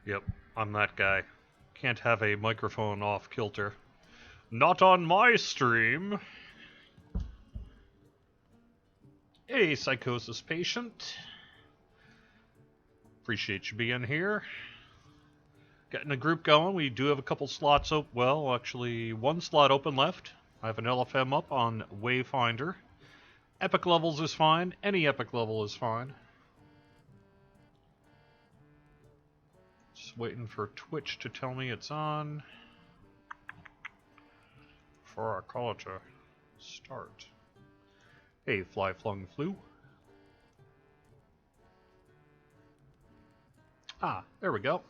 Yep, I'm that guy. Can't have a microphone off kilter. Not on my stream! Hey, psychosis patient. Appreciate you being here. Getting a group going. We do have a couple slots open. Well, actually, one slot open left. I have an LFM up on Wayfinder. Epic levels is fine. Any epic level is fine. Just waiting for Twitch to tell me it's on before I call it to start. Hey, Fly Flung Flu. Ah, there we go.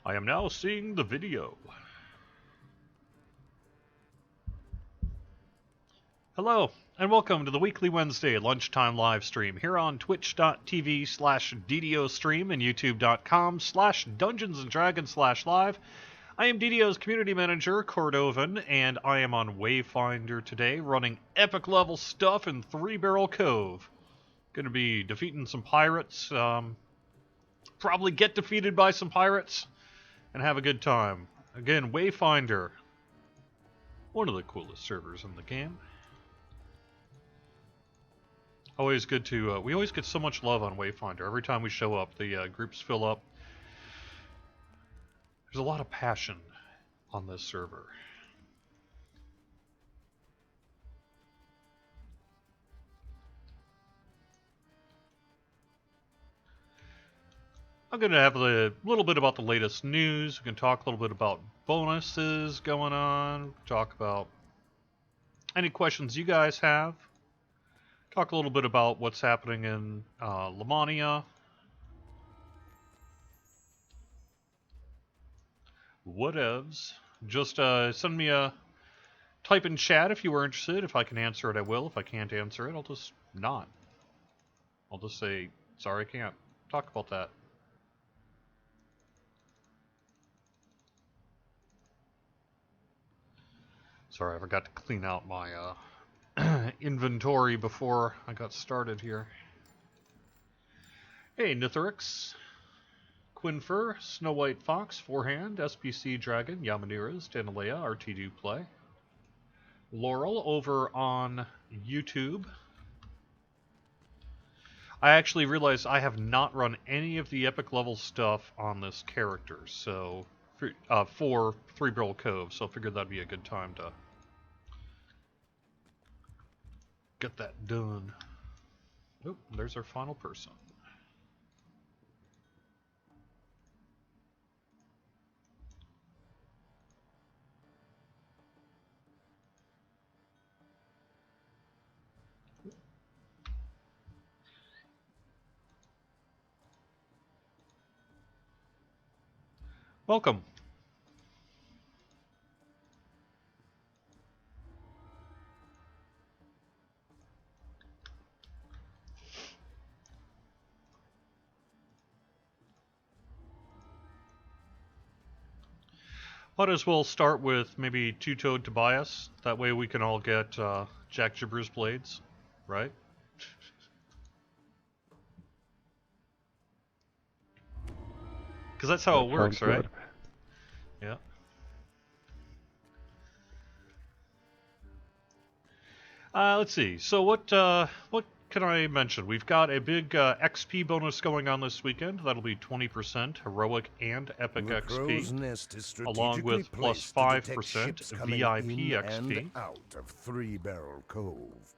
I am now seeing the video. Hello, and welcome to the weekly Wednesday lunchtime live stream here on twitch.tv/DDO stream and youtube.com/Dungeons&Dragons/live. I am DDO's Community Manager Cordovan, and I am on Wayfinder today running epic level stuff in Three Barrel Cove. Gonna be defeating some pirates, probably get defeated by some pirates, and have a good time. Again, Wayfinder, one of the coolest servers in the game. Always good to, we always get so much love on Wayfinder. Every time we show up, the groups fill up. There's a lot of passion on this server. I'm going to have a little bit about the latest news. We can talk a little bit about bonuses going on. Talk about any questions you guys have. Talk a little bit about what's happening in Lamannia. Whatevs. Just send me a type in chat if you were interested. If I can answer it, I will. If I can't answer it, I'll just not. I'll just say, sorry, I can't talk about that. Sorry, I forgot to clean out my inventory before I got started here. Hey, Nithrix, Quinfer, Snow White Fox, Forehand, SPC Dragon, Yamaniras, Danalea, RT2 Play. Laurel over on YouTube. I actually realized I have not run any of the epic level stuff on this character, so for Three Barrel Cove, so I figured that'd be a good time to get that done. Oh, there's our final person. Welcome. Might as well start with maybe Two-Toed Tobias. That way we can all get Jack Jibber's blades, right? Because that's how it works, right? Yeah. Let's see. So what can I mention? We've got a big XP bonus going on this weekend. That'll be 20% heroic and epic XP, along with plus 5% VIP XP. And out of Three Barrel Cove.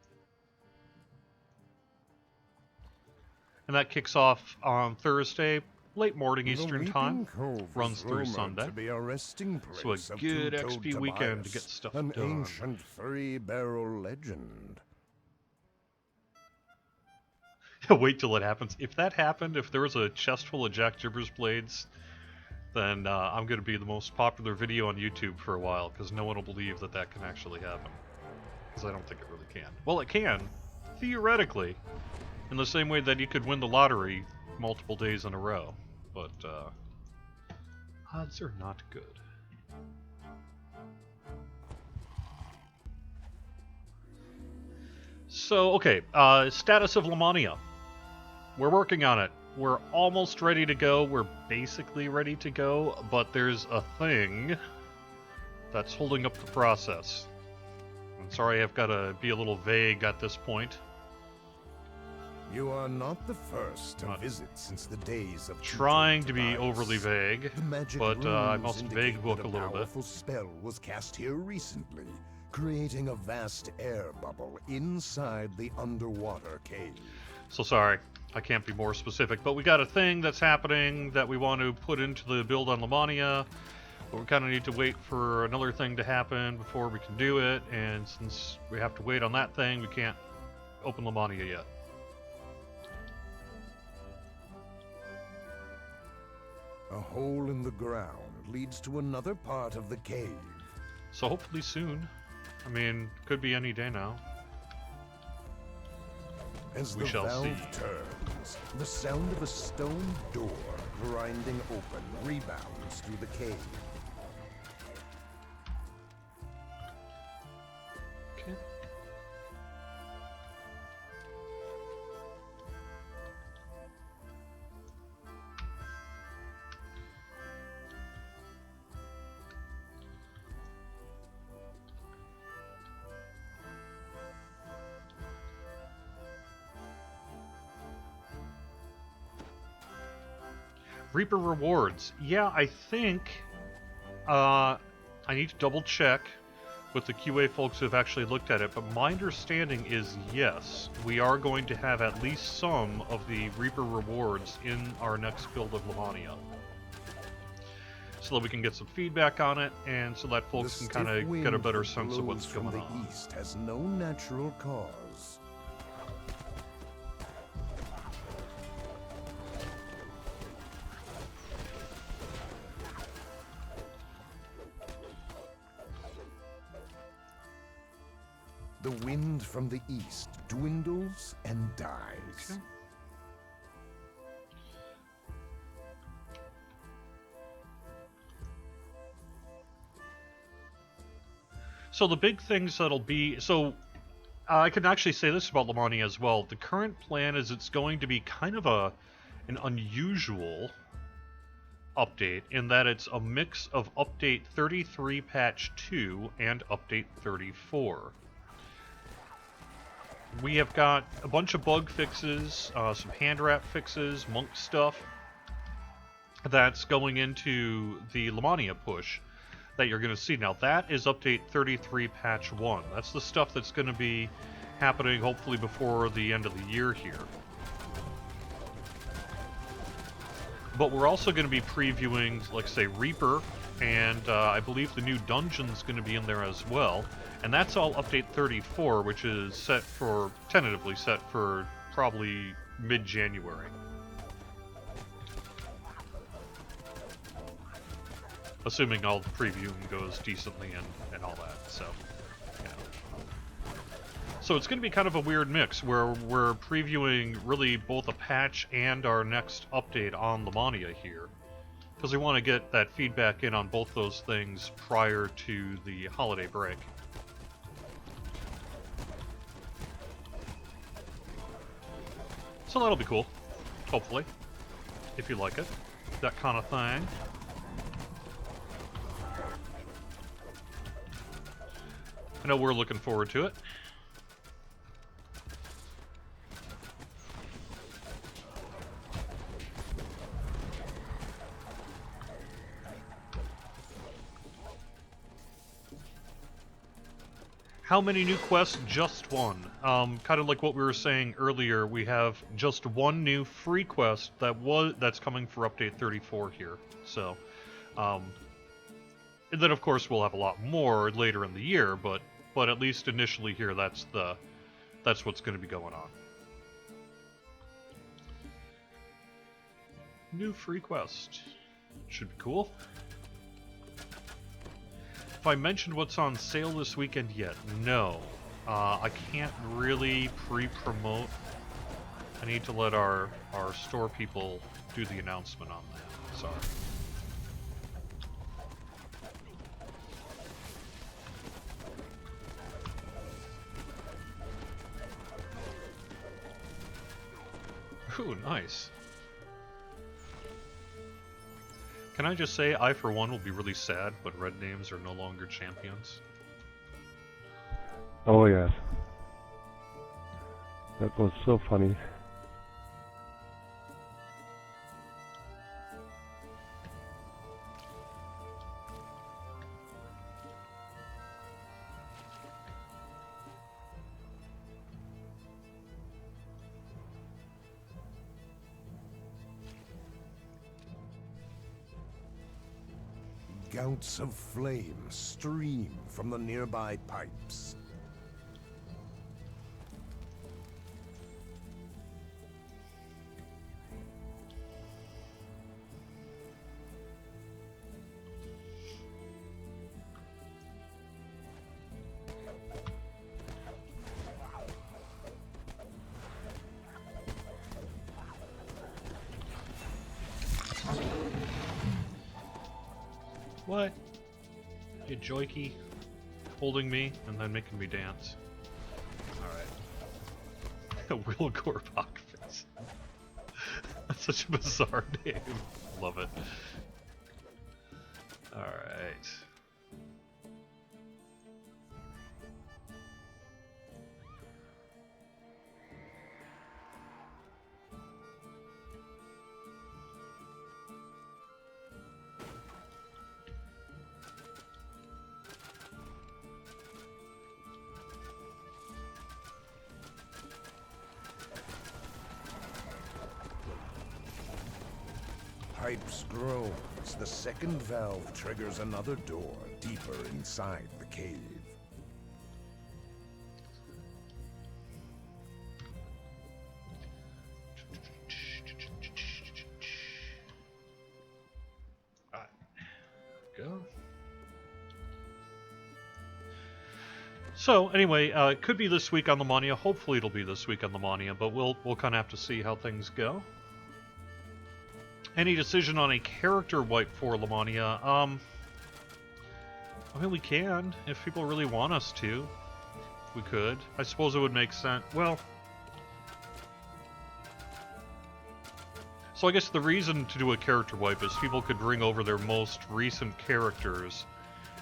And that kicks off on Thursday, late morning Eastern time, runs through Sunday. So a good XP weekend to get stuff done. An ancient three-barrel legend. Wait till it happens. If that happened, if there was a chest full of Jack Jibber's blades, then I'm going to be the most popular video on YouTube for a while, because no one will believe that that can actually happen. Because I don't think it really can. Well, it can, theoretically, in the same way that you could win the lottery multiple days in a row. But odds are not good. So, okay, status of Lamannia. We're working on it. We're almost ready to go. We're basically ready to go, but there's a thing that's holding up the process. I'm sorry I've got to be a little vague at this point. You are not the first to visit since the days of Trying to be overly vague, The magic but I runes must indicate vague book that a little bit. powerful spell was cast here recently, creating a vast air bubble inside the underwater cave. So sorry, I can't be more specific, but we got a thing that's happening that we want to put into the build on Lamannia, but we kind of need to wait for another thing to happen before we can do it, and since we have to wait on that thing, we can't open Lamannia yet. A hole in the ground leads to another part of the cave. So hopefully soon. I mean, could be any day now. As We the shall valve see. turns, the sound of a stone door grinding open rebounds through the cave. Okay. Reaper rewards. Yeah, I think I need to double check with the QA folks who have actually looked at it, but my understanding is yes, we are going to have at least some of the Reaper rewards in our next build of Lamannia. So that we can get some feedback on it, and so that folks The can kind stiff of get a wind better that sense of what's blows from going the on. east has no natural cause. The wind from the east dwindles and dies. Okay. So the big things that'll be... So I can actually say this about Lamannia as well. The current plan is it's going to be kind of an unusual update in that it's a mix of Update 33 Patch 2 and Update 34. We have got a bunch of bug fixes, some hand wrap fixes, monk stuff that's going into the Lamannia push that you're going to see. Now that is Update 33 Patch 1. That's the stuff that's going to be happening hopefully before the end of the year here. But we're also going to be previewing, like say, Reaper, and I believe the new dungeon's going to be in there as well. And that's all Update 34, which is set for, tentatively set for probably mid-January. Assuming all the previewing goes decently and all that, so, you know. So it's going to be kind of a weird mix, where we're previewing really both a patch and our next update on Lamannia here. Because we want to get that feedback in on both those things prior to the holiday break. So that'll be cool, hopefully, if you like it, that kind of thing. I know we're looking forward to it. How many new quests? Just one. Kind of like what we were saying earlier, we have just one new free quest that's coming for Update 34 here. So, and then of course we'll have a lot more later in the year, but at least initially here, that's what's going to be going on. New free quest. Should be cool. If I mentioned what's on sale this weekend yet? No. I can't really pre-promote. I need to let our store people do the announcement on that. Sorry. Ooh, nice. Can I just say, I for one will be really sad, but red names are no longer champions. Oh yes. That was so funny. Gouts of flame stream from the nearby pipes. What? You joikey holding me and then making me dance. Alright. Will Gorbach face. That's such a bizarre name. Love it. Alright. Pipes groan as the second valve triggers another door deeper inside the cave. Alright. Go. So anyway, it could be this week on Lamannia. Hopefully it'll be this week on Lamannia, but we'll kind of have to see how things go. Any decision on a character wipe for Lamannia? I mean, we can. If people really want us to, we could. I suppose it would make sense. Well, so I guess the reason to do a character wipe is people could bring over their most recent characters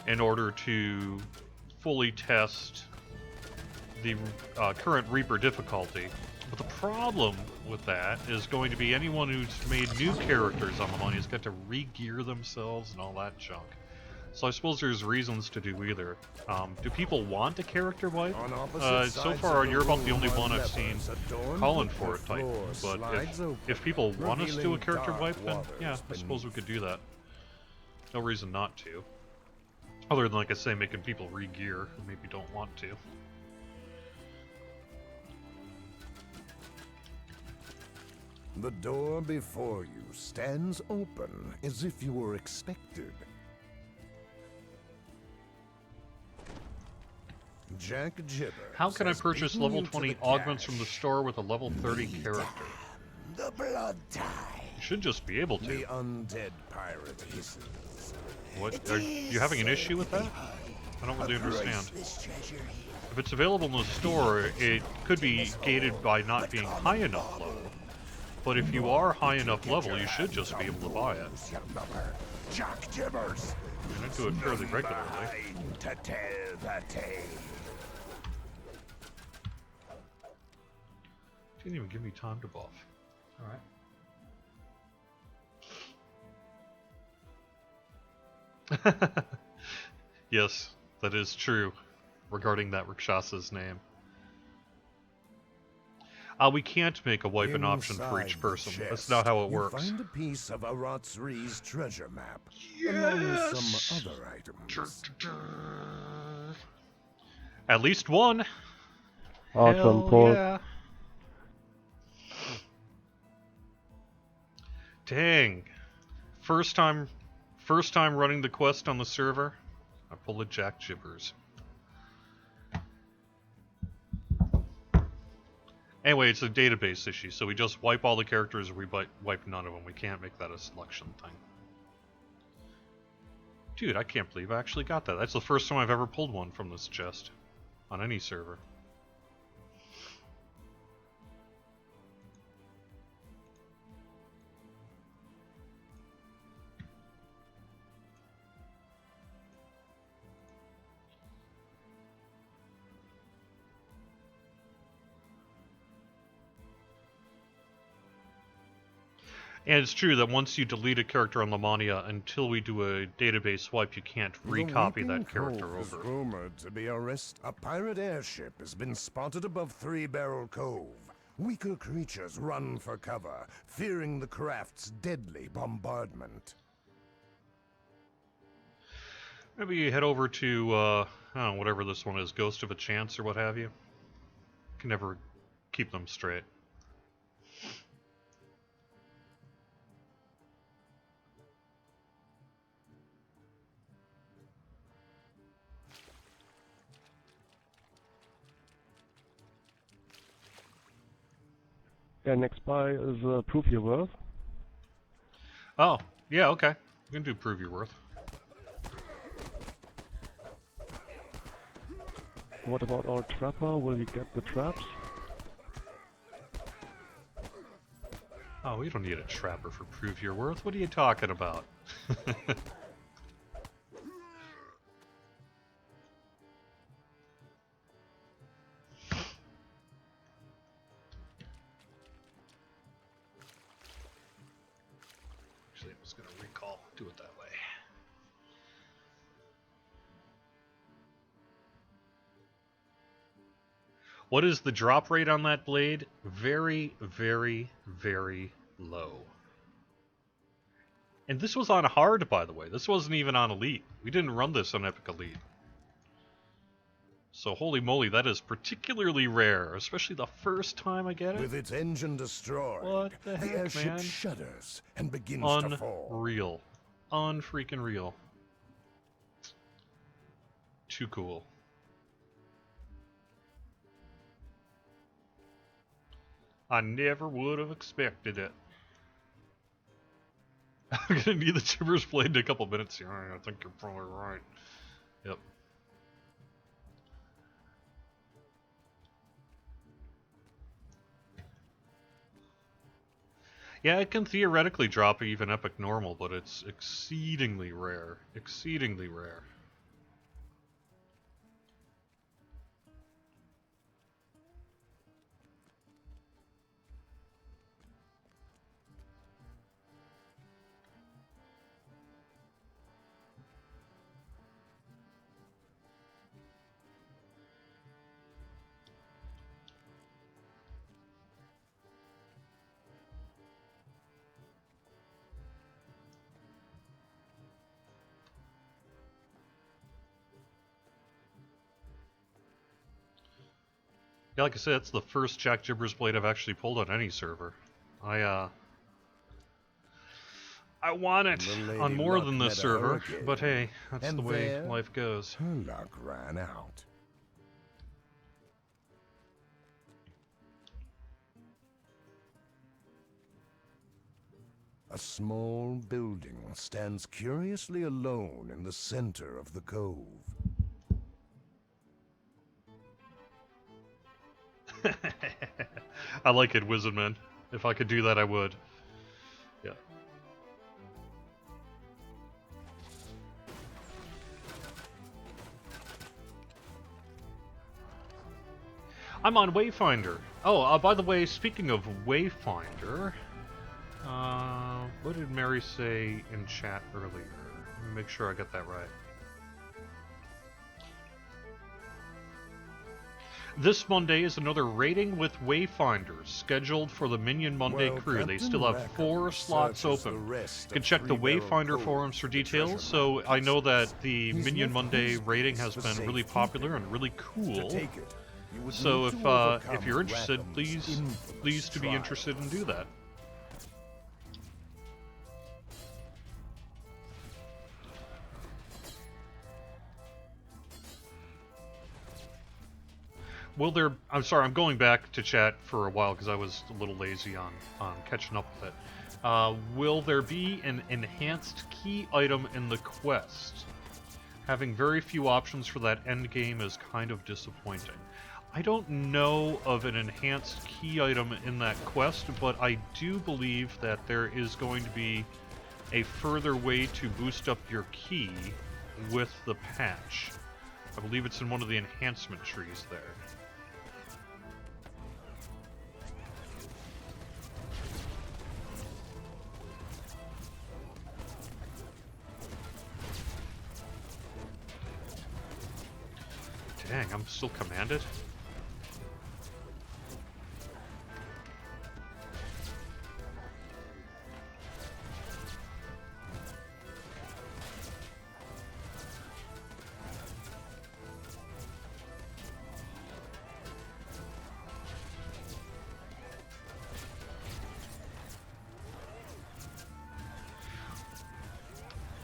in order to fully test the current Reaper difficulty. But the problem with that is going to be anyone who's made new characters on Lamannia has got to re-gear themselves and all that junk. So I suppose there's reasons to do either. Do people want a character wipe? So far, you're about the only one I've seen calling for it type. But if people want us to do a character wipe, then yeah, I suppose we could do that. No reason not to. Other than, like I say, making people re-gear who maybe don't want to. The door before you stands open as if you were expected. Jack Gibber. How can I purchase level 20 augments from the store with a level 30 character? The blood tie. You should just be able to. The undead pirate hisses. What? Are you having an issue with that? I don't really understand. If it's available in the store, it could be gated by not being high enough level. But if you are high enough level, you should just be able to buy it. Jack Gibbers. I mean, I do it fairly regularly. To tell the tale. Didn't even give me time to buff. Alright. Yes, that is true regarding that Rakshasa's name. We can't make a wipe an option for each person. That's not how it works. Find a piece of Aratsri's treasure map, along with some other items. At least one. Awesome, Hell Paul. yeah. Dang. First time running the quest on the server. I pull a Jack Gibbers. Anyway, it's a database issue, so we just wipe all the characters or we wipe none of them. We can't make that a selection thing. Dude, I can't believe I actually got that. That's the first time I've ever pulled one from this chest. On any server. And it's true that once you delete a character on Lamannia, until we do a database swipe, you can't recopy that character Is over. rumored to be a pirate airship has been spotted above Three Barrel Cove. Weaker creatures run for cover, fearing the craft's deadly bombardment. Maybe you head over to, I don't know, whatever this one is, Ghost of a Chance or what have you. Can never keep them straight. Yeah, next by is Prove Your Worth. Oh, yeah, okay. We can do Prove Your Worth. What about our trapper? Will he get the traps? Oh, we don't need a trapper for Prove Your Worth. What are you talking about? Actually, I was going to recall. Do it that way. What is the drop rate on that blade? Very, very, very low. And this was on hard, by the way. This wasn't even on elite. We didn't run this on epic elite. So holy moly, that is particularly rare, especially the first time I get it. With its engine destroyed, What the heck, airship man? shudders and begins to fall. Unreal. Unfreaking real. Too cool. I never would have expected it. I'm gonna need the Chipper's Blade in a couple minutes here. I think you're probably right. Yep. Yeah, it can theoretically drop even epic normal, but it's exceedingly rare. Exceedingly rare. Yeah, like I said, that's the first Jack Jibber's Blade I've actually pulled on any server. I want it on more than this server, but hey, that's the way life goes. Her luck ran out. A small building stands curiously alone in the center of the cove. I like it, Wizardman. If I could do that, I would. Yeah. I'm on Wayfinder. Oh, by the way, speaking of Wayfinder, what did Mary say in chat earlier? Let me make sure I got that right. This Monday is another raiding with Wayfinders scheduled for the Minion Monday crew. They still have 4 slots open. You can check the Wayfinder forums for details. So I know that the Minion Monday raiding has been really popular and really cool. So if you're interested, please to be interested and do that. Will there... I'm sorry, I'm going back to chat for a while because I was a little lazy on catching up with it. Will there be an enhanced key item in the quest? Having very few options for that end game is kind of disappointing. I don't know of an enhanced key item in that quest, but I do believe that there is going to be a further way to boost up your key with the patch. I believe it's in one of the enhancement trees there. Dang, I'm still commanded?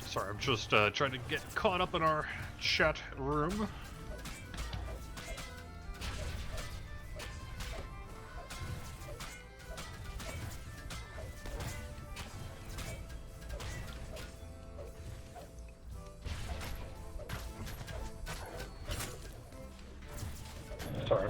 Sorry, I'm just trying to get caught up in our chat room. Sorry.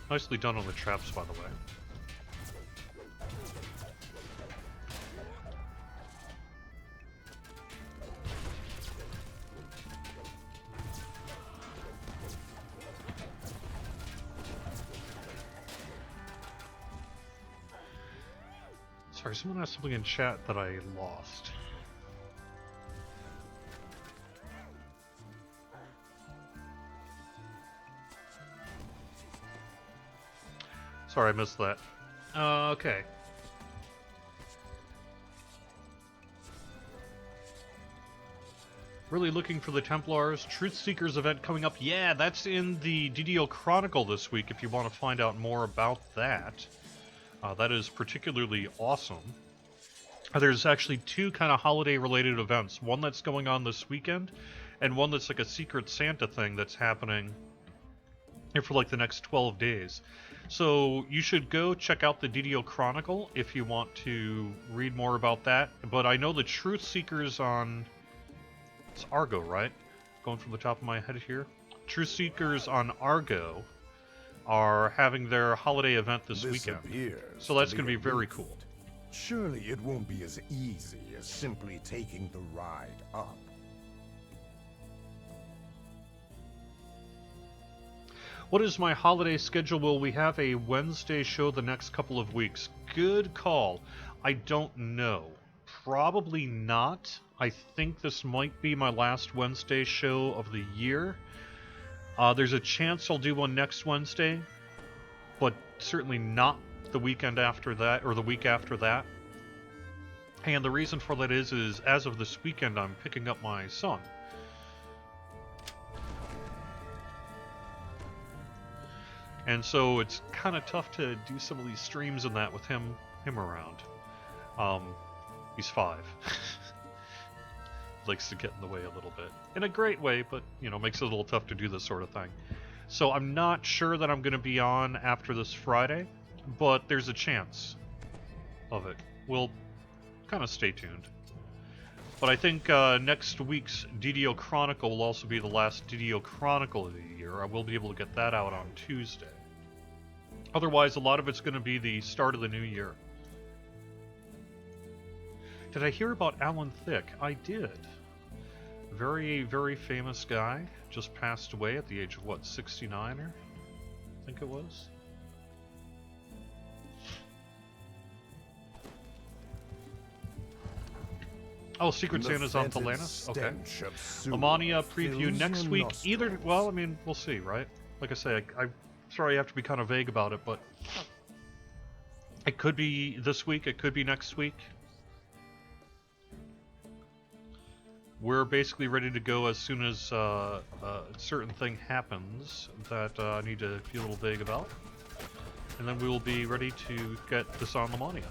Nicely done on the traps, by the way. Sorry, someone asked something in chat that I lost. Sorry, I missed that. Okay. Really looking for the Templars Truth Seekers event coming up. Yeah, that's in the DDO Chronicle this week if you want to find out more about that. That is particularly awesome. There's actually two kind of holiday-related events. One that's going on this weekend, and one that's like a Secret Santa thing that's happening here for like the next 12 days. So you should go check out the DDO Chronicle if you want to read more about that. But I know the Truth Seekers on... It's Argo, right? Going from the top of my head here. Truth Seekers on Argo are having their holiday event this weekend. So that's going to be very cool. Surely it won't be as easy as simply taking the ride up. What is my holiday schedule? Will we have a Wednesday show the next couple of weeks? Good call. I don't know. Probably not. I think this might be my last Wednesday show of the year. There's a chance I'll do one next Wednesday, but certainly not the weekend after that, or the week after that. And the reason for that is as of this weekend, I'm picking up my son. And so it's kind of tough to do some of these streams and that with him around. He's 5. Likes to get in the way a little bit. In a great way, but, you know, makes it a little tough to do this sort of thing. So I'm not sure that I'm going to be on after this Friday, but there's a chance of it. We'll kind of stay tuned. But I think next week's DDO Chronicle will also be the last DDO Chronicle of the year. I will be able to get that out on Tuesday. Otherwise, a lot of it's going to be the start of the new year. Did I hear about Alan Thicke? I did. Very, very famous guy. Just passed away at the age of, what, 69 or? I think it was. Oh, Secret Santa's on Thalanis? Okay. Lamannia preview next week. Either, well, I mean, we'll see, right? Like I say, I'm sorry I have to be kind of vague about it, but it could be this week, it could be next week. We're basically ready to go as soon as a certain thing happens that I need to be a little vague about. And then we will be ready to get this on Lamannia.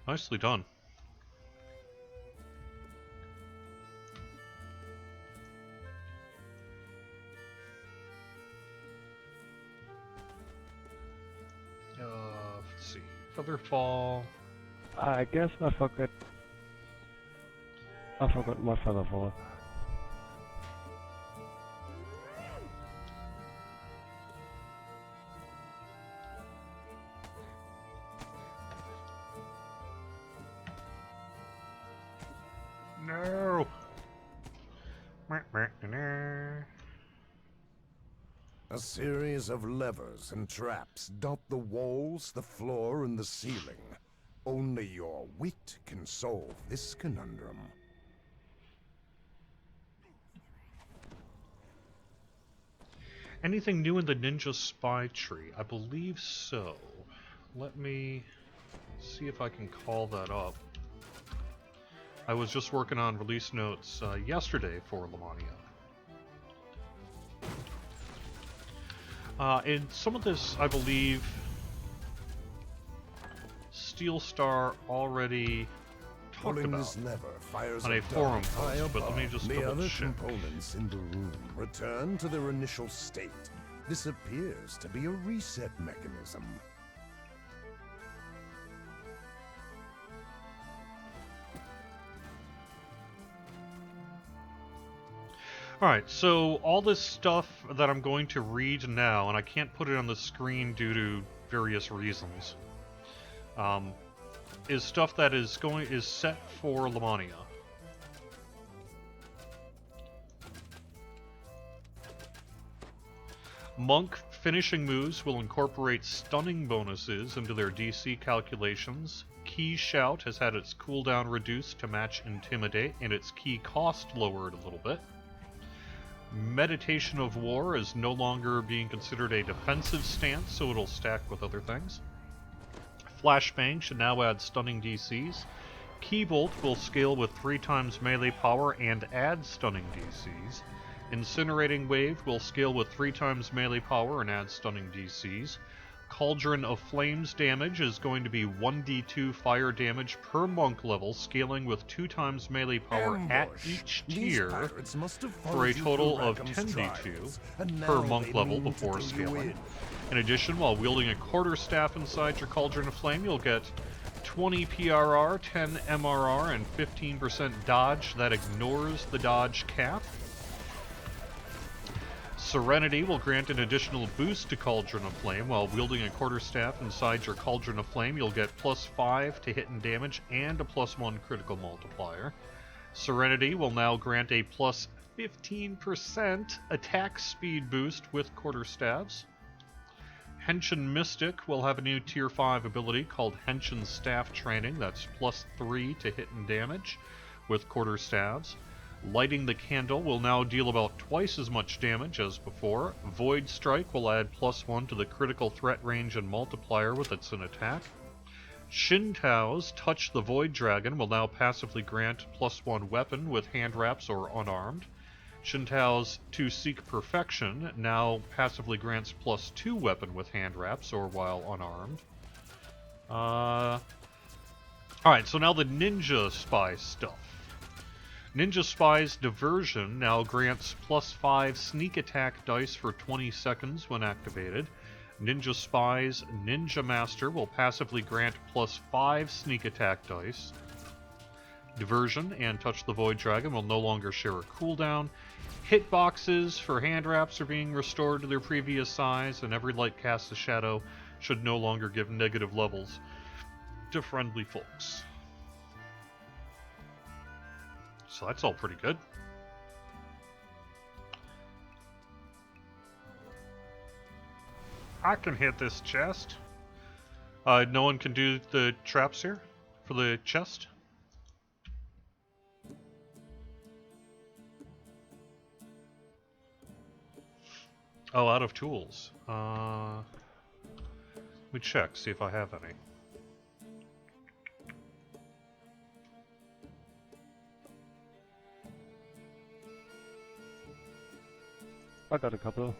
Nicely done. Featherfall. I guess I forgot. I forgot my featherfall. No. A series of levers and traps dot the walls, the floor, and the ceiling. Only your wit can solve this conundrum. Anything new in the ninja spy tree? I believe so. Let me see if I can call that up. I was just working on release notes yesterday for Lamannia. And some of this, I believe, Steel Star already talked Pulling about this lever fires on a a forum dart high post, but let me above. just The double other check. components in the room return to their initial state. This appears to be a reset mechanism. Alright, so all this stuff that I'm going to read now, and I can't put it on the screen due to various reasons, is stuff that is set for Lamannia. Monk finishing moves will incorporate stunning bonuses into their DC calculations. Key Shout has had its cooldown reduced to match Intimidate, and its key cost lowered a little bit. Meditation of War is no longer being considered a defensive stance, so it'll stack with other things. Flashbang should now add stunning DCs. Keybolt will scale with 3 times melee power and add stunning DCs. Incinerating Wave will scale with 3 times melee power and add stunning DCs. Cauldron of Flames damage is going to be 1d2 fire damage per monk level, scaling with 2 times melee power at each tier for a total of 10d2 per monk level before scaling. In addition, while wielding a quarterstaff inside your Cauldron of Flame, you'll get 20 PRR, 10 MRR, and 15% dodge that ignores the dodge cap. Serenity will grant an additional boost to Cauldron of Flame. While wielding a quarterstaff inside your Cauldron of Flame, you'll get +5 to hit and damage and a +1 critical multiplier. Serenity will now grant a +15% attack speed boost with quarterstaffs. Henshin Mystic will have a new Tier 5 ability called Henshin Staff Training that's +3 to hit and damage with quarterstaffs. Lighting the Candle will now deal about twice as much damage as before. Void Strike will add +1 to the critical threat range and multiplier with its an attack. Shintao's Touch the Void Dragon will now passively grant +1 weapon with hand wraps or unarmed. Shintao's To Seek Perfection now passively grants +2 weapon with hand wraps or while unarmed. Alright, so now the Ninja Spy stuff. Ninja Spy's Diversion now grants +5 sneak attack dice for 20 seconds when activated. Ninja Spy's Ninja Master will passively grant +5 sneak attack dice. Diversion and Touch the Void Dragon will no longer share a cooldown. Hitboxes for hand wraps are being restored to their previous size, and every light cast a shadow should no longer give negative levels to friendly folks. So that's all pretty good. I can hit this chest. No one can do the traps here for the chest. Oh, out of tools. Let me check, see if I have any. I got a couple.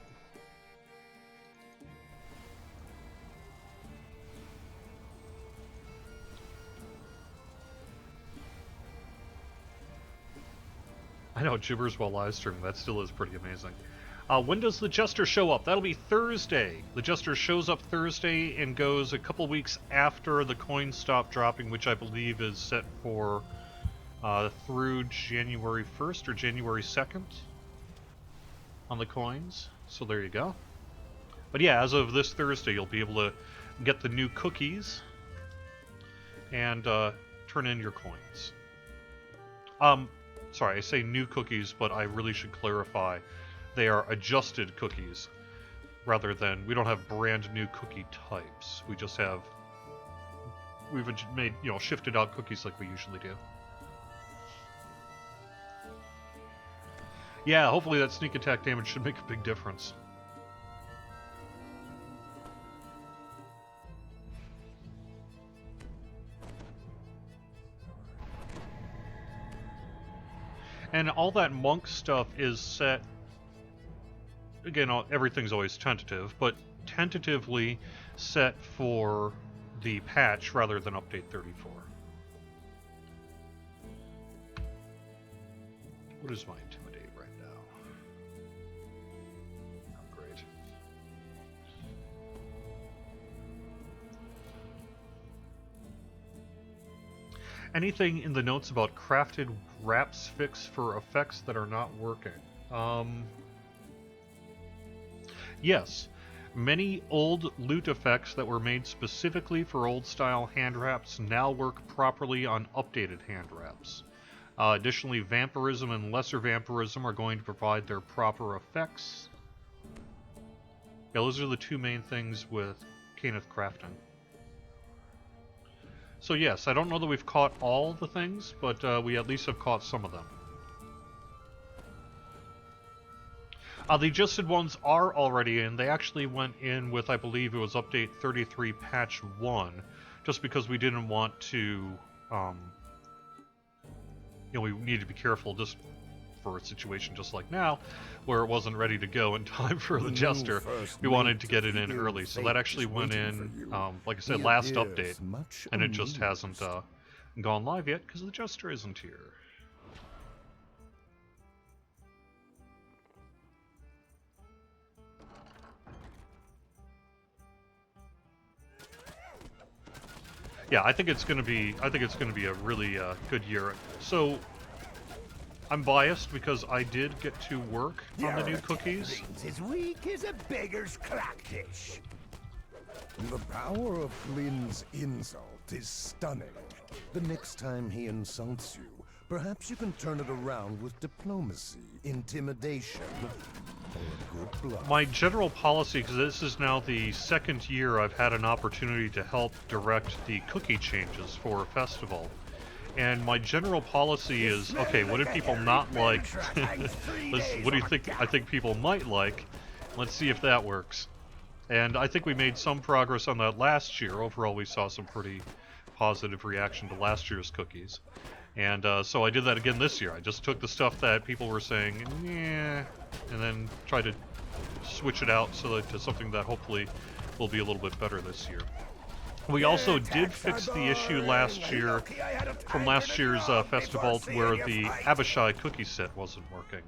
I know, gibbers while live streaming, that still is pretty amazing. When does the Jester show up? That'll be Thursday. The Jester shows up Thursday and goes a couple weeks after the coins stop dropping, which I believe is set for through January 1st or January 2nd on the coins. So there you go. But yeah, as of this Thursday, you'll be able to get the new cookies and turn in your coins. Sorry, I say new cookies, but I really should clarify. They are adjusted cookies, rather than, we don't have brand new cookie types. We just have, we've made, shifted out cookies like we usually do. Yeah, hopefully that sneak attack damage should make a big difference. And all that monk stuff is set, again, everything's always tentative, but tentatively set for the patch rather than update 34. What is my intimidate right now? Oh, great. Anything in the notes about crafted wraps fix for effects that are not working? Yes. Many old loot effects that were made specifically for old-style hand wraps now work properly on updated hand wraps. Additionally, vampirism and lesser vampirism are going to provide their proper effects. Yeah, those are the two main things with Kenneth crafting. So yes, I don't know that we've caught all the things, but we at least have caught some of them. The adjusted ones are already in. They actually went in with, I believe it was update 33 patch 1, just because we didn't want to, we needed to be careful just for a situation just like now, where it wasn't ready to go in time for the Jester. We wanted to get it in early, so that actually went in, like I said, last update, and it just hasn't gone live yet because the Jester isn't here. Yeah, I think it's gonna be a really good year. So I'm biased because I did get to work on the new cookies. As weak as a beggar's crack dish. The power of Flynn's insult is stunning. The next time he insults you, perhaps you can turn it around with diplomacy, intimidation, or good bluff. My general policy, because this is now the second year I've had an opportunity to help direct the cookie changes for a festival. And my general policy is, okay, what do people not like? What do you think I think people might like? Let's see if that works. And I think we made some progress on that last year. Overall, we saw some pretty positive reaction to last year's cookies. And so I did that again this year. I just took the stuff that people were saying, yeah, and then tried to switch it out so that to something that hopefully will be a little bit better this year. We also did fix the issue last year, from last year's festival, where the Abishai cookie set wasn't working.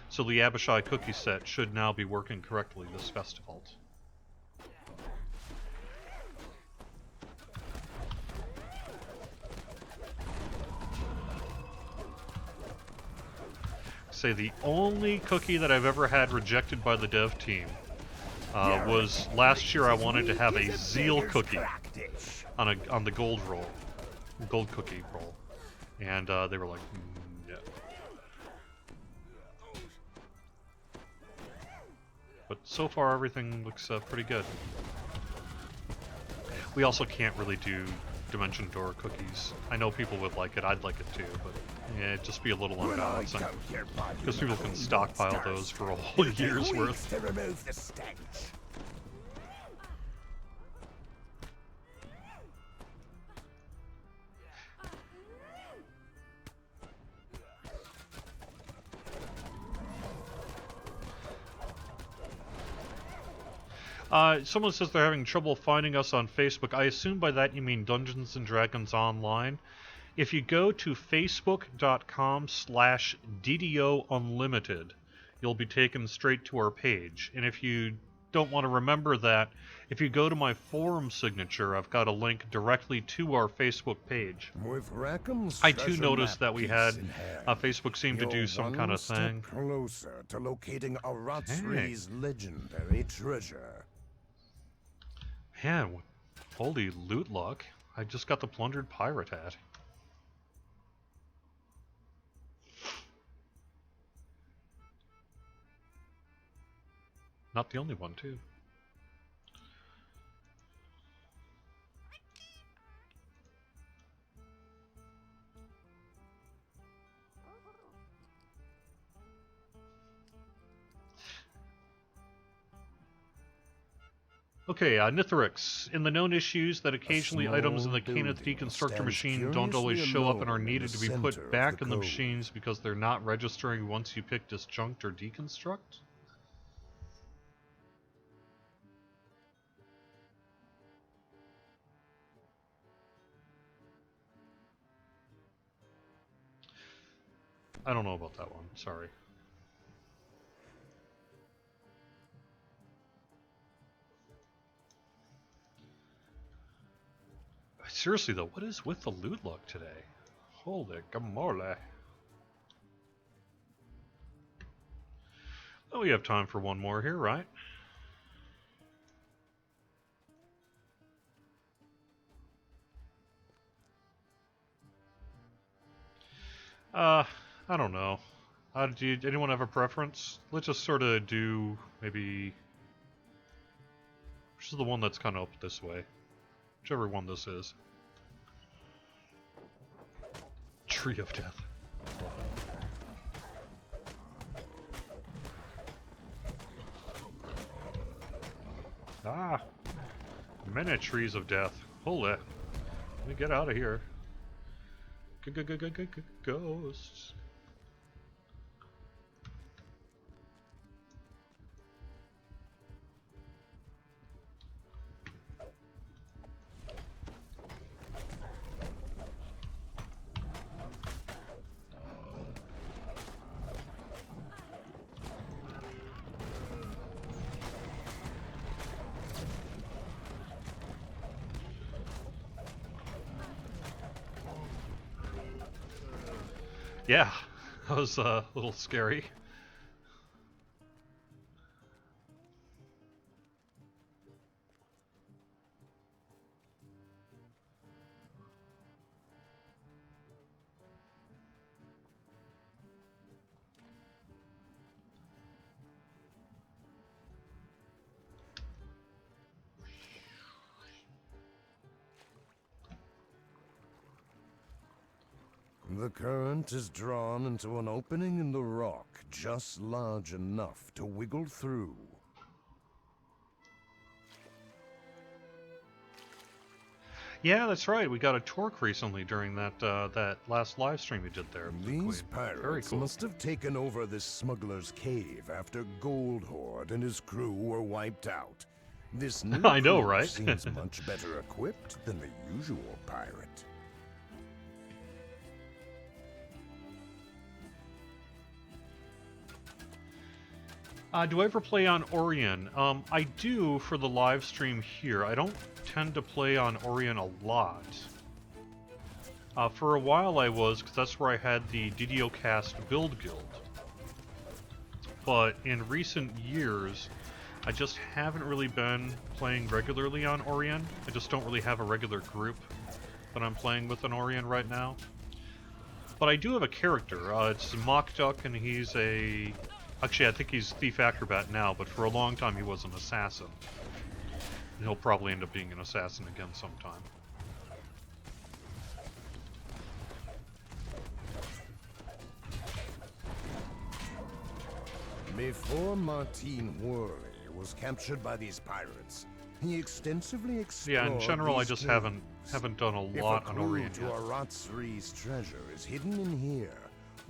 So the Abishai cookie set should now be working correctly this festival. Say the only cookie that I've ever had rejected by the dev team was last year. I wanted to have a Zeal cookie on the gold cookie roll, and they were like, yeah. But so far everything looks pretty good. We also can't really do Dimension Door cookies. I know people would like it, I'd like it too, but yeah, it'd just be a little unbalancing. Because people can stockpile those for a whole year's worth. To remove the stench. Someone says they're having trouble finding us on Facebook. I assume by that you mean Dungeons & Dragons Online. If you go to facebook.com/DDO Unlimited, you'll be taken straight to our page. And if you don't want to remember that, if you go to my forum signature, I've got a link directly to our Facebook page. With Rackham's I too treasure noticed map that we piece had in hand, Facebook seemed to do you're some kind one of thing. step closer to locating Aratsri's legendary treasure. Man, holy loot luck. I just got the plundered pirate hat. Not the only one, too. Okay, Nithrix. In the known issues that occasionally items in the Kenneth Deconstructor machine don't always show up and are needed to be put back in the machines because they're not registering once you pick disjunct or deconstruct? I don't know about that one, sorry. Seriously though, what is with the loot luck today? Holy gamole. Oh, we have time for one more here, right? I don't know. Anyone have a preference? Let's just sort of do maybe... Which is the one that's kind of up this way? Whichever one this is. Tree of Death. Ah! Many trees of death. Hold it. Let me get out of here. Ghosts. Yeah, that was a little scary. The current is drawn into an opening in the rock just large enough to wiggle through. Yeah, that's right. We got a torque recently during that that last live stream we did there. These Very pirates cool. must have taken over this smuggler's cave after Goldhorde and his crew were wiped out. This new I know, crew right? seems much better equipped than the usual pirate. Do I ever play on Orion? I do for the live stream here. I don't tend to play on Orion a lot. For a while I was, because that's where I had the DDO Cast build guild. But in recent years, I just haven't really been playing regularly on Orion. I just don't really have a regular group that I'm playing with on Orion right now. But I do have a character. It's Mock Duck, and he's a... Actually, I think he's Thief Acrobat now, but for a long time he was an assassin. And he'll probably end up being an assassin again sometime. Before Martin Worley was captured by these pirates, he extensively explored Yeah, in general, I these just caves. haven't done a lot on Orion If a yet. clue to Aratsri's treasure is hidden in here,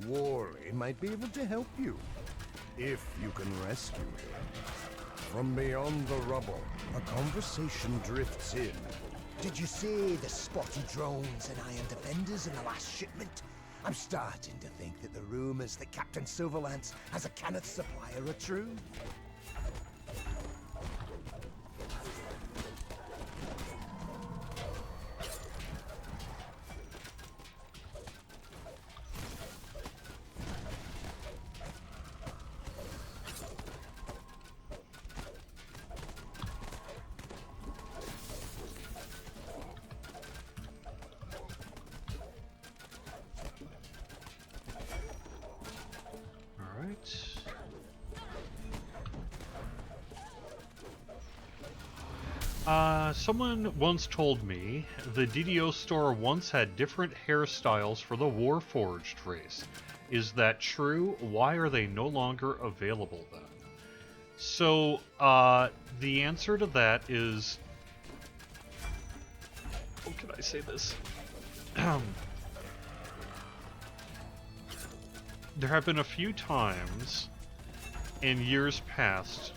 Worley might be able to help you. If you can rescue him. From beyond the rubble, a conversation drifts in. Did you see the spotty drones and iron defenders in the last shipment? I'm starting to think that the rumors that Captain Silverlance has a Kenneth supplier are true. Someone once told me the DDO store once had different hairstyles for the Warforged race. Is that true? Why are they no longer available then? So, the answer to that is... How can I say this? There have been a few times in years past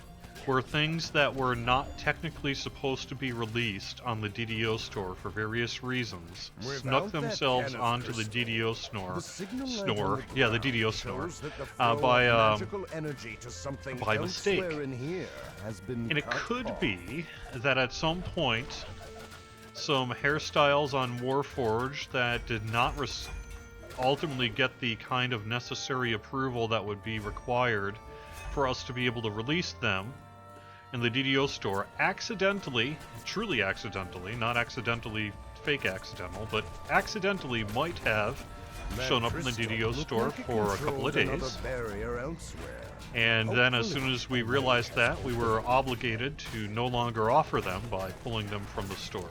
where things that were not technically supposed to be released on the DDO store for various reasons snuck themselves onto the DDO snore. Yeah, the DDO snore. By mistake. And it could be that at some point, some hairstyles on Warforged that did not ultimately get the kind of necessary approval that would be required for us to be able to release them in the DDO store accidentally, truly accidentally, not accidentally fake accidental, but accidentally might have shown up in the DDO store for a couple of days. And then as soon as we realized that, we were obligated to no longer offer them by pulling them from the store.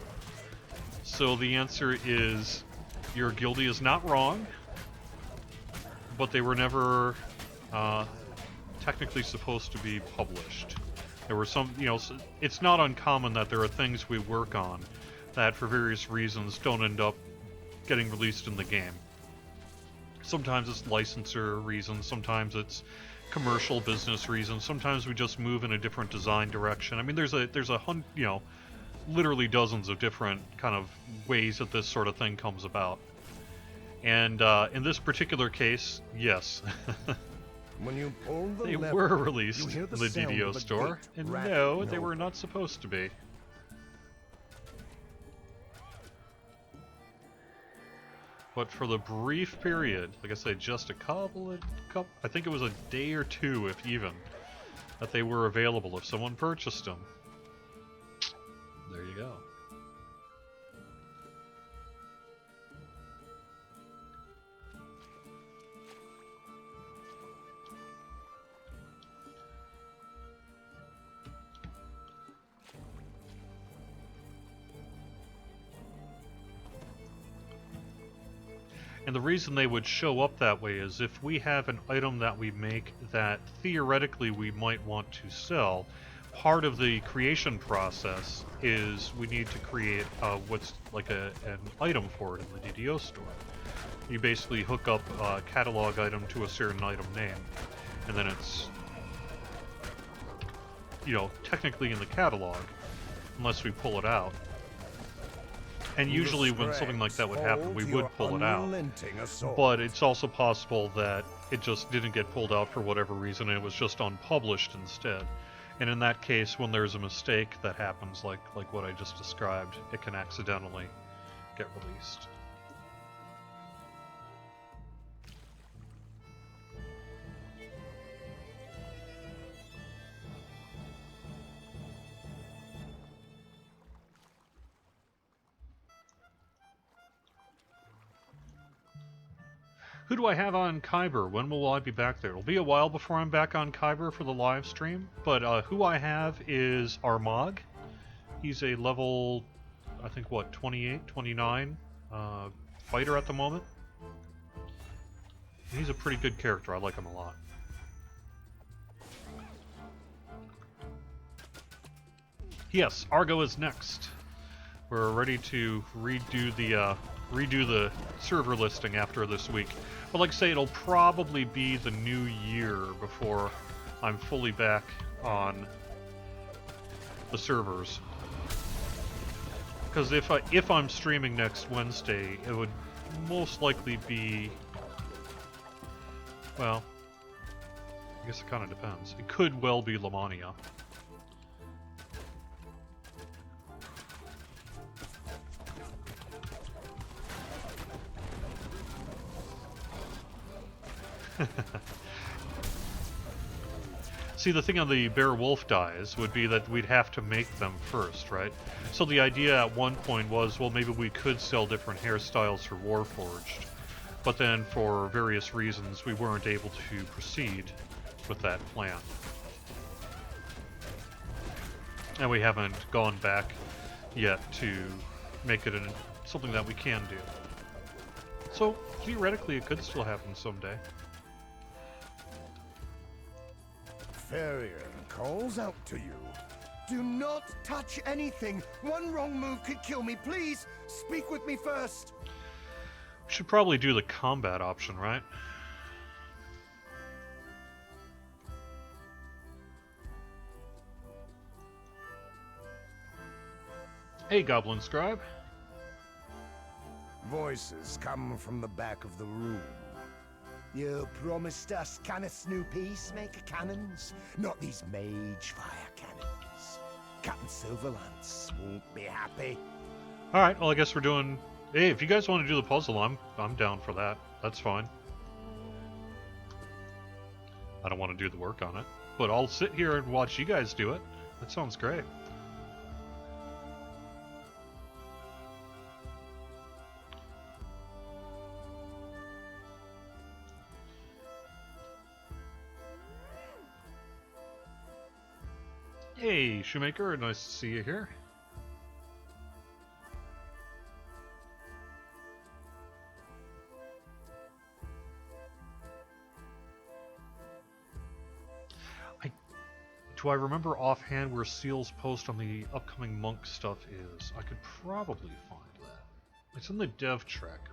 So the answer is, your guildie is not wrong, but they were never technically supposed to be published. There were some, it's not uncommon that there are things we work on that for various reasons don't end up getting released in the game. Sometimes it's licensor reasons, sometimes it's commercial business reasons, sometimes we just move in a different design direction. I mean, there's literally dozens of different kind of ways that this sort of thing comes about. And in this particular case, yes. When you pull the they lever, were released hear in the the sound DDO of a store, gate and rattling no, they open. were not supposed to be. But for the brief period, like I say, just a couple, I think it was a day or two, if even, that they were available if someone purchased them. There you go. And the reason they would show up that way is if we have an item that we make that theoretically we might want to sell, part of the creation process is we need to create what's like an item for it in the DDO store. You basically hook up a catalog item to a certain item name, and then it's, technically in the catalog, unless we pull it out. And usually when something like that would happen, we would pull it out. But it's also possible that it just didn't get pulled out for whatever reason, and it was just unpublished instead. And in that case, when there's a mistake that happens, like what I just described, it can accidentally get released. Who do I have on Kyber? When will I be back there? It'll be a while before I'm back on Kyber for the live stream, but who I have is Armag. He's a level, I think, 28, 29 fighter at the moment. He's a pretty good character. I like him a lot. Yes, Argo is next. We're ready to redo the server listing after this week. But like I say, it'll probably be the new year before I'm fully back on the servers. Because if I'm streaming next Wednesday, it would most likely be Well, I guess it kind of depends. It could well be Lamannia. See, the thing on the bear-wolf dies would be that we'd have to make them first, right? So the idea at one point was, well, maybe we could sell different hairstyles for Warforged, but then for various reasons we weren't able to proceed with that plan. And we haven't gone back yet to make it something that we can do. So, theoretically, it could still happen someday. Farrier calls out to you. Do not touch anything. One wrong move could kill me. Please, speak with me first. We should probably do the combat option, right? Hey, Goblin Scribe. Voices come from the back of the room. You promised us cannons new peacemaker cannons, not these mage fire cannons. Captain Silverlance won't be happy. Alright, well I guess we're doing... Hey, if you guys want to do the puzzle, I'm down for that. That's fine. I don't want to do the work on it. But I'll sit here and watch you guys do it. That sounds great. Hey, Shoemaker, nice to see you here. Do I remember offhand where Seal's post on the upcoming monk stuff is? I could probably find that. It's in the dev tracker.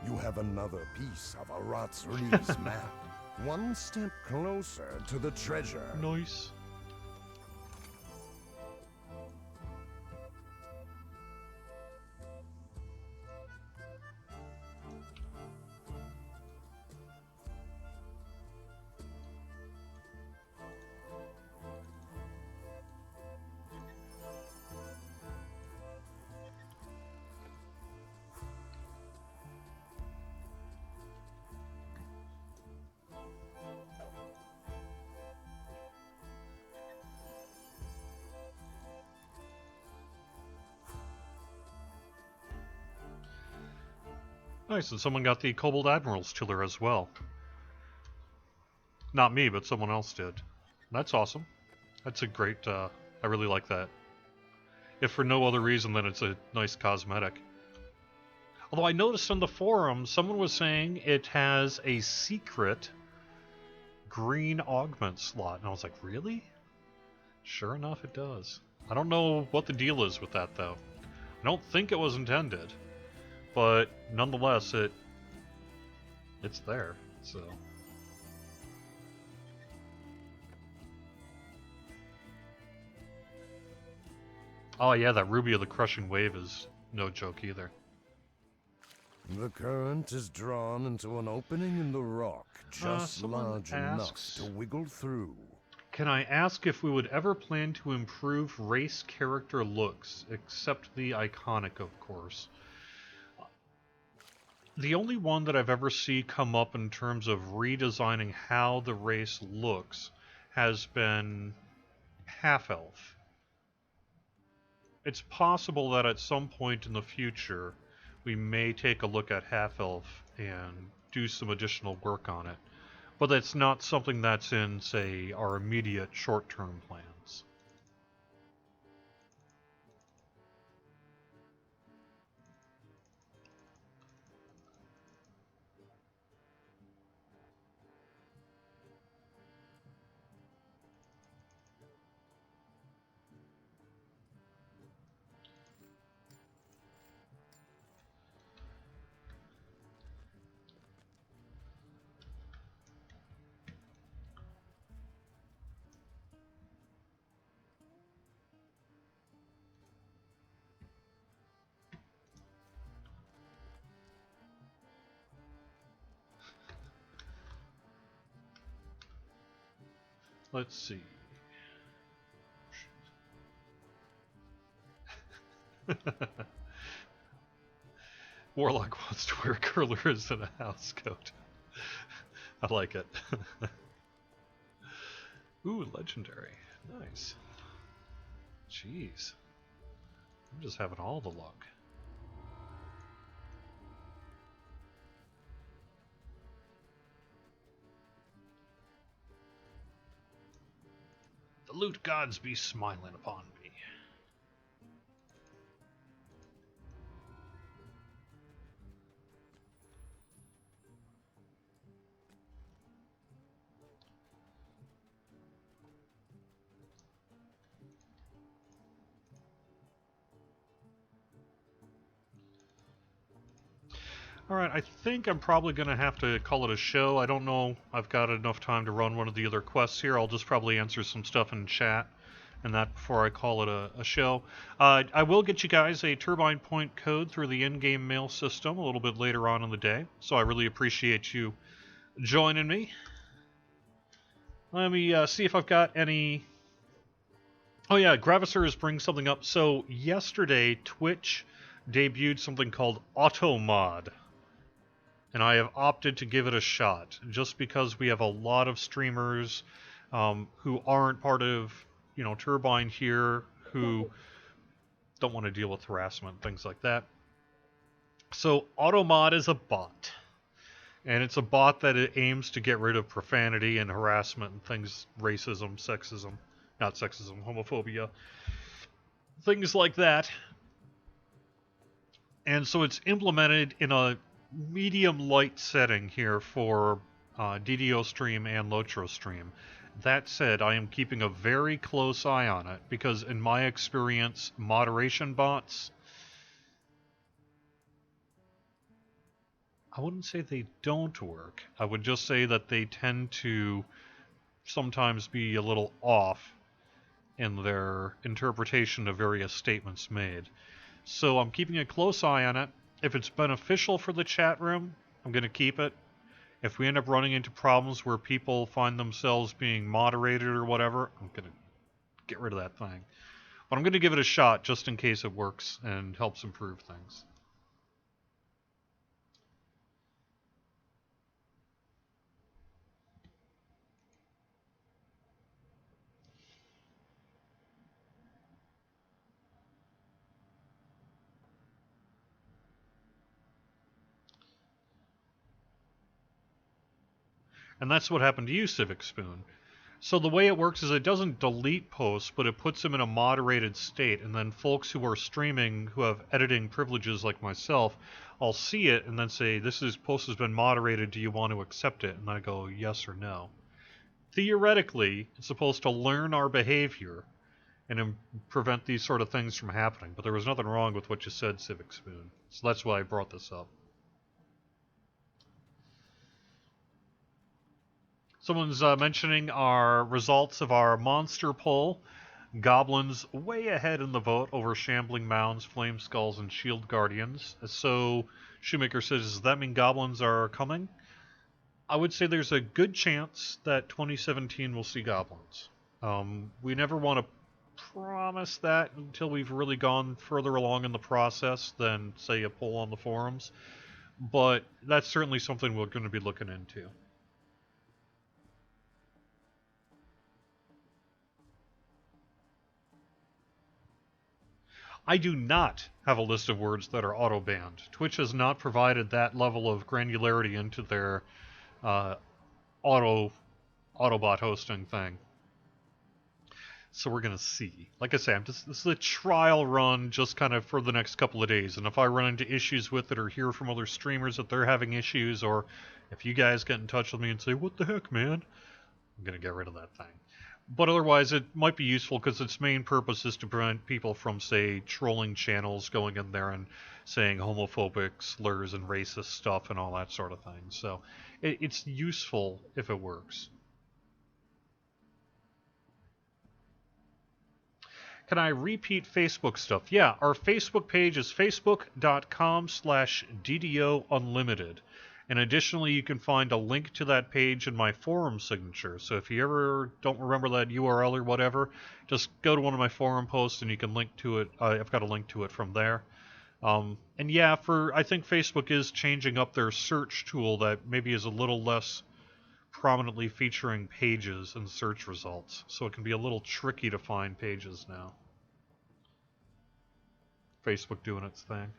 You have another piece of Aratsri's map. One step closer to the treasure. Nice. Nice, and someone got the Kobold Admiral's Tiller as well. Not me, but someone else did. That's awesome. That's a great, I really like that. If for no other reason than it's a nice cosmetic. Although I noticed on the forum, someone was saying it has a secret green augment slot. And I was like, really? Sure enough, it does. I don't know what the deal is with that, though. I don't think it was intended. But nonetheless, it's there, so. Oh yeah, that Ruby of the Crushing Wave is no joke either. The current is drawn into an opening in the rock, just large enough to wiggle through. Can I ask if we would ever plan to improve race character looks, except the iconic, of course? The only one that I've ever seen come up in terms of redesigning how the race looks has been Half-Elf. It's possible that at some point in the future we may take a look at Half-Elf and do some additional work on it. But that's not something that's in, say, our immediate short-term plans. Let's see. Warlock wants to wear curlers in a house coat. I like it. Ooh, legendary. Nice. Jeez. I'm just having all the luck. The loot gods be smiling upon me. Alright, I think I'm probably going to have to call it a show. I don't know I've got enough time to run one of the other quests here. I'll just probably answer some stuff in chat and that before I call it a show. I will get you guys a Turbine Point code through the in-game mail system a little bit later on in the day, so I really appreciate you joining me. Let me see if I've got any... Oh yeah, Gravisser is bringing something up. So yesterday, Twitch debuted something called Automod. And I have opted to give it a shot, just because we have a lot of streamers who aren't part of, Turbine here, who don't want to deal with harassment, things like that. So Automod is a bot. And it's a bot that aims to get rid of profanity and harassment and things, racism, sexism, not sexism, homophobia, things like that. And so it's implemented in a medium light setting here for DDO stream and Lotro stream. That said, I am keeping a very close eye on it because in my experience, moderation bots, I wouldn't say they don't work. I would just say that they tend to sometimes be a little off in their interpretation of various statements made. So I'm keeping a close eye on it. If it's beneficial for the chat room, I'm going to keep it. If we end up running into problems where people find themselves being moderated or whatever, I'm going to get rid of that thing. But I'm going to give it a shot just in case it works and helps improve things. And that's what happened to you, Civic Spoon. So the way it works is it doesn't delete posts, but it puts them in a moderated state, and then folks who are streaming, who have editing privileges like myself, I'll see it and then say, post has been moderated, do you want to accept it? And I go, yes or no. Theoretically, it's supposed to learn our behavior and prevent these sort of things from happening, but there was nothing wrong with what you said, Civic Spoon. So that's why I brought this up. Someone's mentioning our results of our monster poll. Goblins way ahead in the vote over Shambling Mounds, Flame Skulls, and Shield Guardians. So, Shoemaker says, does that mean goblins are coming? I would say there's a good chance that 2017 will see goblins. We never want to promise that until we've really gone further along in the process than, say, a poll on the forums. But that's certainly something we're going to be looking into. I do not have a list of words that are auto-banned. Twitch has not provided that level of granularity into their autobot hosting thing. So we're going to see. Like I say, this is a trial run just kind of for the next couple of days. And if I run into issues with it or hear from other streamers that they're having issues, or if you guys get in touch with me and say, what the heck, man? I'm going to get rid of that thing. But otherwise, it might be useful because its main purpose is to prevent people from, say, trolling channels, going in there and saying homophobic slurs and racist stuff and all that sort of thing. So it's useful if it works. Can I repeat Facebook stuff? Yeah, our Facebook page is facebook.com/DDO Unlimited. And additionally, you can find a link to that page in my forum signature. So if you ever don't remember that URL or whatever, just go to one of my forum posts and you can link to it. I've got a link to it from there. And yeah, I think Facebook is changing up their search tool that maybe is a little less prominently featuring pages and search results. So it can be a little tricky to find pages now. Facebook doing its thing.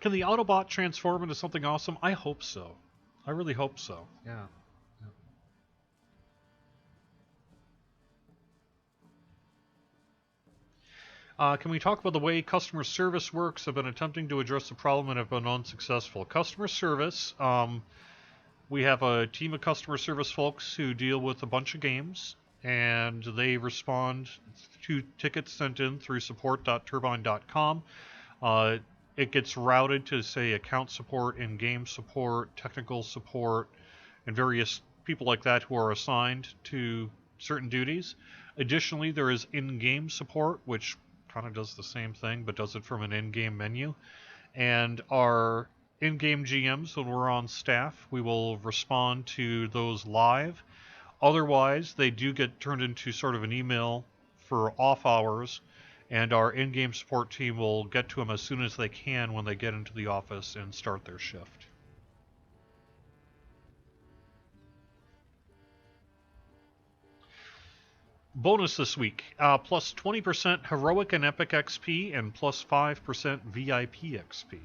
Can the Autobot transform into something awesome? I hope so. I really hope so. Yeah. Can we talk about the way customer service works? I've been attempting to address the problem and have been unsuccessful. Customer service, we have a team of customer service folks who deal with a bunch of games, and they respond to tickets sent in through support.turbine.com. It gets routed to, say, account support, in-game support, technical support, and various people like that who are assigned to certain duties. Additionally, there is in-game support, which kind of does the same thing, but does it from an in-game menu. And our in-game GMs, when we're on staff, we will respond to those live. Otherwise, they do get turned into sort of an email for off hours, and our in-game support team will get to them as soon as they can when they get into the office and start their shift. Bonus this week, plus 20% Heroic and Epic XP and plus 5% VIP XP.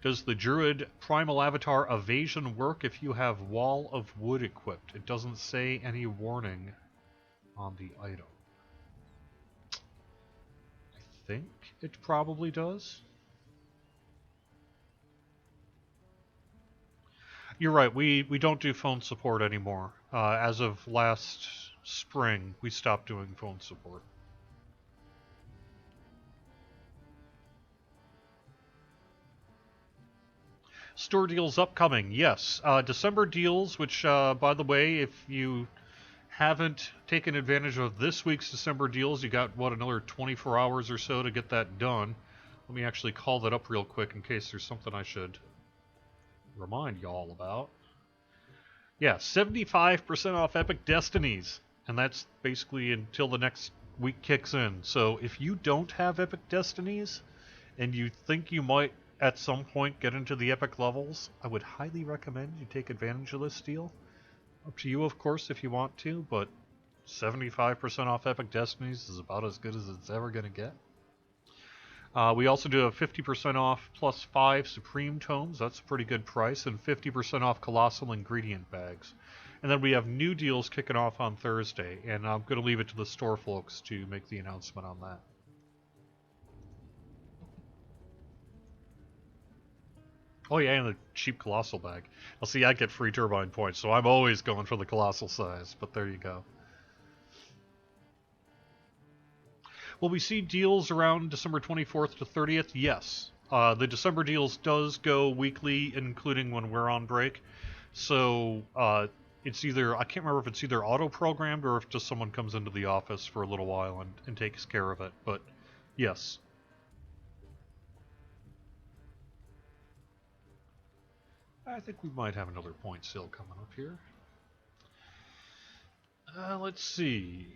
Does the Druid Primal Avatar Evasion work if you have Wall of Wood equipped? It doesn't say any warning on the item. I think it probably does. You're right, we don't do phone support anymore. As of last spring, we stopped doing phone support. Store deals upcoming, yes. December deals, which, by the way, if you haven't taken advantage of this week's December deals, you got, what, another 24 hours or so to get that done. Let me actually call that up real quick in case there's something I should remind y'all about. Yeah, 75% off Epic Destinies, and that's basically until the next week kicks in. So if you don't have Epic Destinies, and you think you might at some point get into the Epic levels, I would highly recommend you take advantage of this deal. Up to you, of course, if you want to, but 75% off Epic Destinies is about as good as it's ever going to get. We also do a 50% off plus 5 Supreme Tomes. That's a pretty good price. And 50% off Colossal Ingredient Bags. And then we have new deals kicking off on Thursday. And I'm going to leave it to the store folks to make the announcement on that. Oh yeah, and the cheap Colossal bag. Well, see, I get free Turbine points, so I'm always going for the Colossal size. But there you go. Will we see deals around December 24th to 30th? Yes. The December deals does go weekly, including when we're on break. So it's either, I can't remember if it's either auto-programmed or if just someone comes into the office for a little while and takes care of it. But yes. I think we might have another point sale coming up here. Let's see.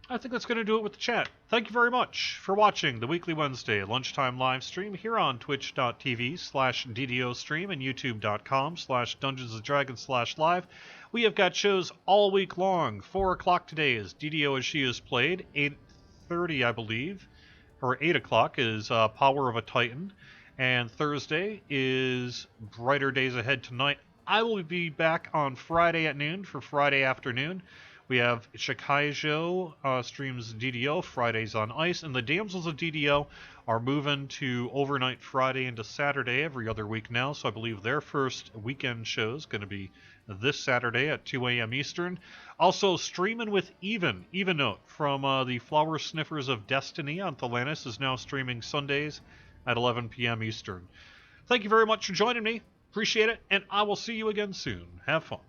I think that's going to do it with the chat. Thank you very much for watching the Weekly Wednesday Lunchtime live stream here on twitch.tv/DDO stream and youtube.com/DungeonsandDragons/live. We have got shows all week long. 4 o'clock today is DDO as She Is Played. 8:30, I believe, or 8 o'clock is Power of a Titan. And Thursday is Brighter Days Ahead Tonight. I will be back on Friday at noon for Friday afternoon. We have Shikaijo streams DDO, Fridays on Ice, and the Damsels of DDO are moving to overnight Friday into Saturday every other week now, so I believe their first weekend show is going to be this Saturday at 2 a.m. Eastern. Also, streaming with Evenote from the Flower Sniffers of Destiny on Thelanis is now streaming Sundays at 11 p.m. Eastern. Thank you very much for joining me. Appreciate it, and I will see you again soon. Have fun.